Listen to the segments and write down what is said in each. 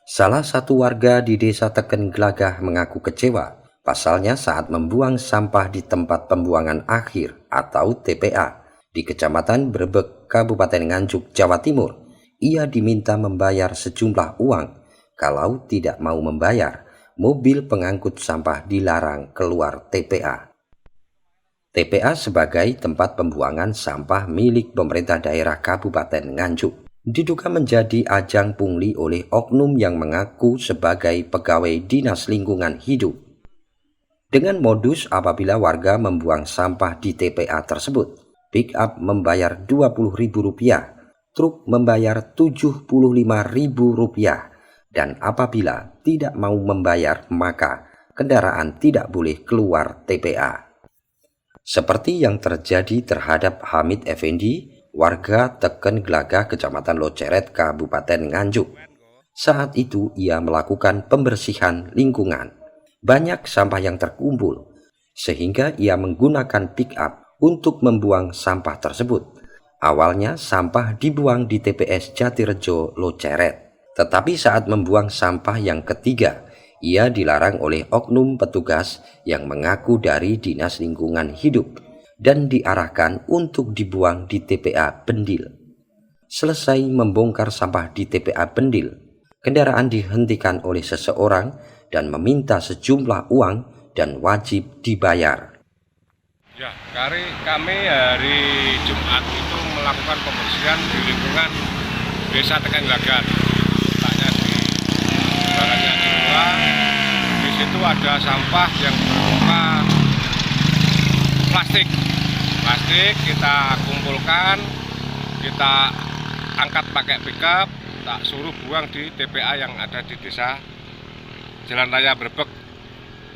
Salah satu warga di Desa Teken Glagah mengaku kecewa, pasalnya saat membuang sampah di tempat pembuangan akhir atau TPA di Kecamatan Brebek, Kabupaten Nganjuk, Jawa Timur. Ia diminta membayar sejumlah uang. Kalau tidak mau membayar, mobil pengangkut sampah dilarang keluar TPA. TPA sebagai tempat pembuangan sampah milik pemerintah daerah Kabupaten Nganjuk diduga menjadi ajang pungli oleh oknum yang mengaku sebagai pegawai Dinas Lingkungan Hidup. Dengan modus apabila warga membuang sampah di TPA tersebut, pick up membayar Rp20.000, truk membayar Rp75.000, dan apabila tidak mau membayar maka kendaraan tidak boleh keluar TPA. Seperti yang terjadi terhadap Hamid Effendi, warga Teken Glagah, Kecamatan Loceret, Kabupaten Nganjuk. Saat itu ia melakukan pembersihan lingkungan. Banyak sampah yang terkumpul, sehingga ia menggunakan pick up untuk membuang sampah tersebut. Awalnya sampah dibuang di TPS Jatirejo, Loceret. Tetapi saat membuang sampah yang ketiga, ia dilarang oleh oknum petugas yang mengaku dari Dinas Lingkungan Hidup dan diarahkan untuk dibuang di TPA Bendil. Selesai membongkar sampah di TPA Bendil, kendaraan dihentikan oleh seseorang dan meminta sejumlah uang dan wajib dibayar. Ya, kami hari Jumat itu melakukan pembersihan di lingkungan Desa Teken Glagah. Letaknya di baratnya Jawa. Di situ ada sampah yang berupa plastik. Kita kumpulkan, kita angkat pakai pickup, tak suruh buang di TPA yang ada di Desa Jalan Raya Brebek,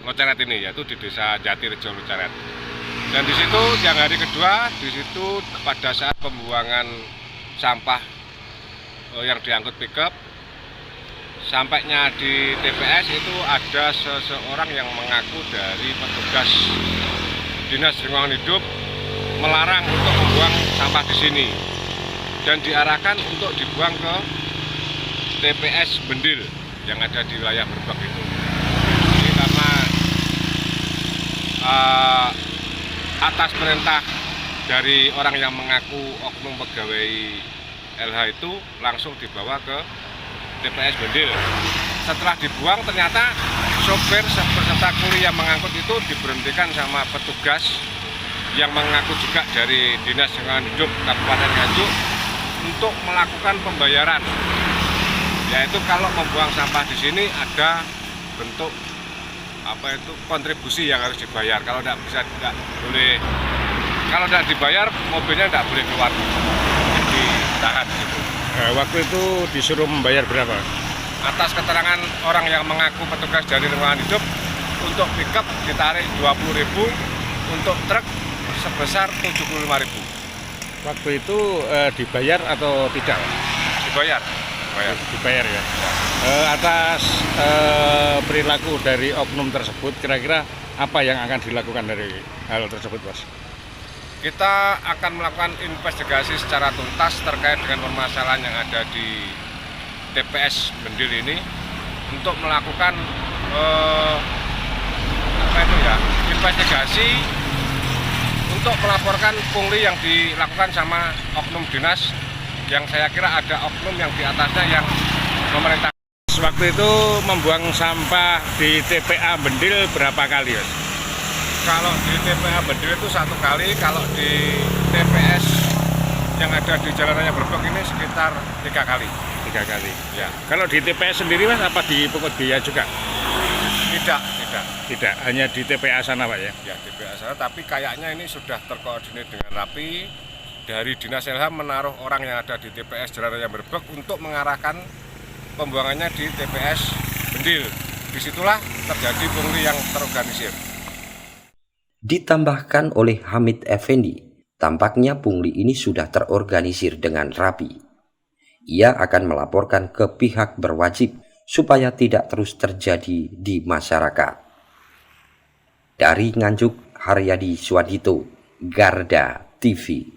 Loceret ini, yaitu di Desa Jatirejo, Loceret. Dan di situ yang hari kedua, di situ pada saat pembuangan sampah yang diangkut pickup, sampainya di TPS itu ada seseorang yang mengaku dari petugas Dinas Lingkungan Hidup melarang untuk membuang sampah di sini dan diarahkan untuk dibuang ke TPS Bendil yang ada di wilayah Brebek itu. Jadi karena atas perintah dari orang yang mengaku oknum pegawai LH itu langsung dibawa ke TPS Bendil. Setelah dibuang ternyata sopir beserta kuli yang mengangkut itu diberhentikan sama petugas yang mengaku juga dari Dinas Lingkungan Hidup Kabupaten Nganjuk untuk melakukan pembayaran. Yaitu kalau membuang sampah di sini ada bentuk kontribusi yang harus dibayar. Kalau tidak dibayar mobilnya tidak boleh keluar. Ditahan gitu. Waktu itu disuruh membayar berapa? Atas keterangan orang yang mengaku petugas dari Lingkungan Hidup, untuk pickup ditarik Rp20.000, untuk truk sebesar Rp75.000. Waktu itu dibayar atau tidak? Dibayar ya. Atas perilaku dari oknum tersebut, kira-kira apa yang akan dilakukan dari hal tersebut, Bos? Kita akan melakukan investigasi secara tuntas terkait dengan permasalahan yang ada di TPS Bendil ini untuk melakukan investigasi untuk melaporkan pungli yang dilakukan sama oknum dinas, yang saya kira ada oknum yang di atasnya yang memerintah. Waktu itu membuang sampah di TPA Bendil berapa kali, Mas? Kalau di TPA Bendil itu 1 kali, kalau di TPS yang ada di Jalan Raya Brebek ini sekitar 3 kali. 3 kali. Ya. Kalau di TPS sendiri, Mas, apa dipungut biaya juga? Tidak, hanya di TPA sana, Pak ya? Ya, TPA sana, tapi kayaknya ini sudah terkoordinir dengan rapi. Dari Dinas LH menaruh orang yang ada di TPS Jalan Raya Brebek untuk mengarahkan pembuangannya di TPS Bendil. Disitulah terjadi pungli yang terorganisir. Ditambahkan oleh Hamid Effendi, tampaknya pungli ini sudah terorganisir dengan rapi. Ia akan melaporkan ke pihak berwajib supaya tidak terus terjadi di masyarakat. Dari Nganjuk, Haryadi Swadito, Garda TV.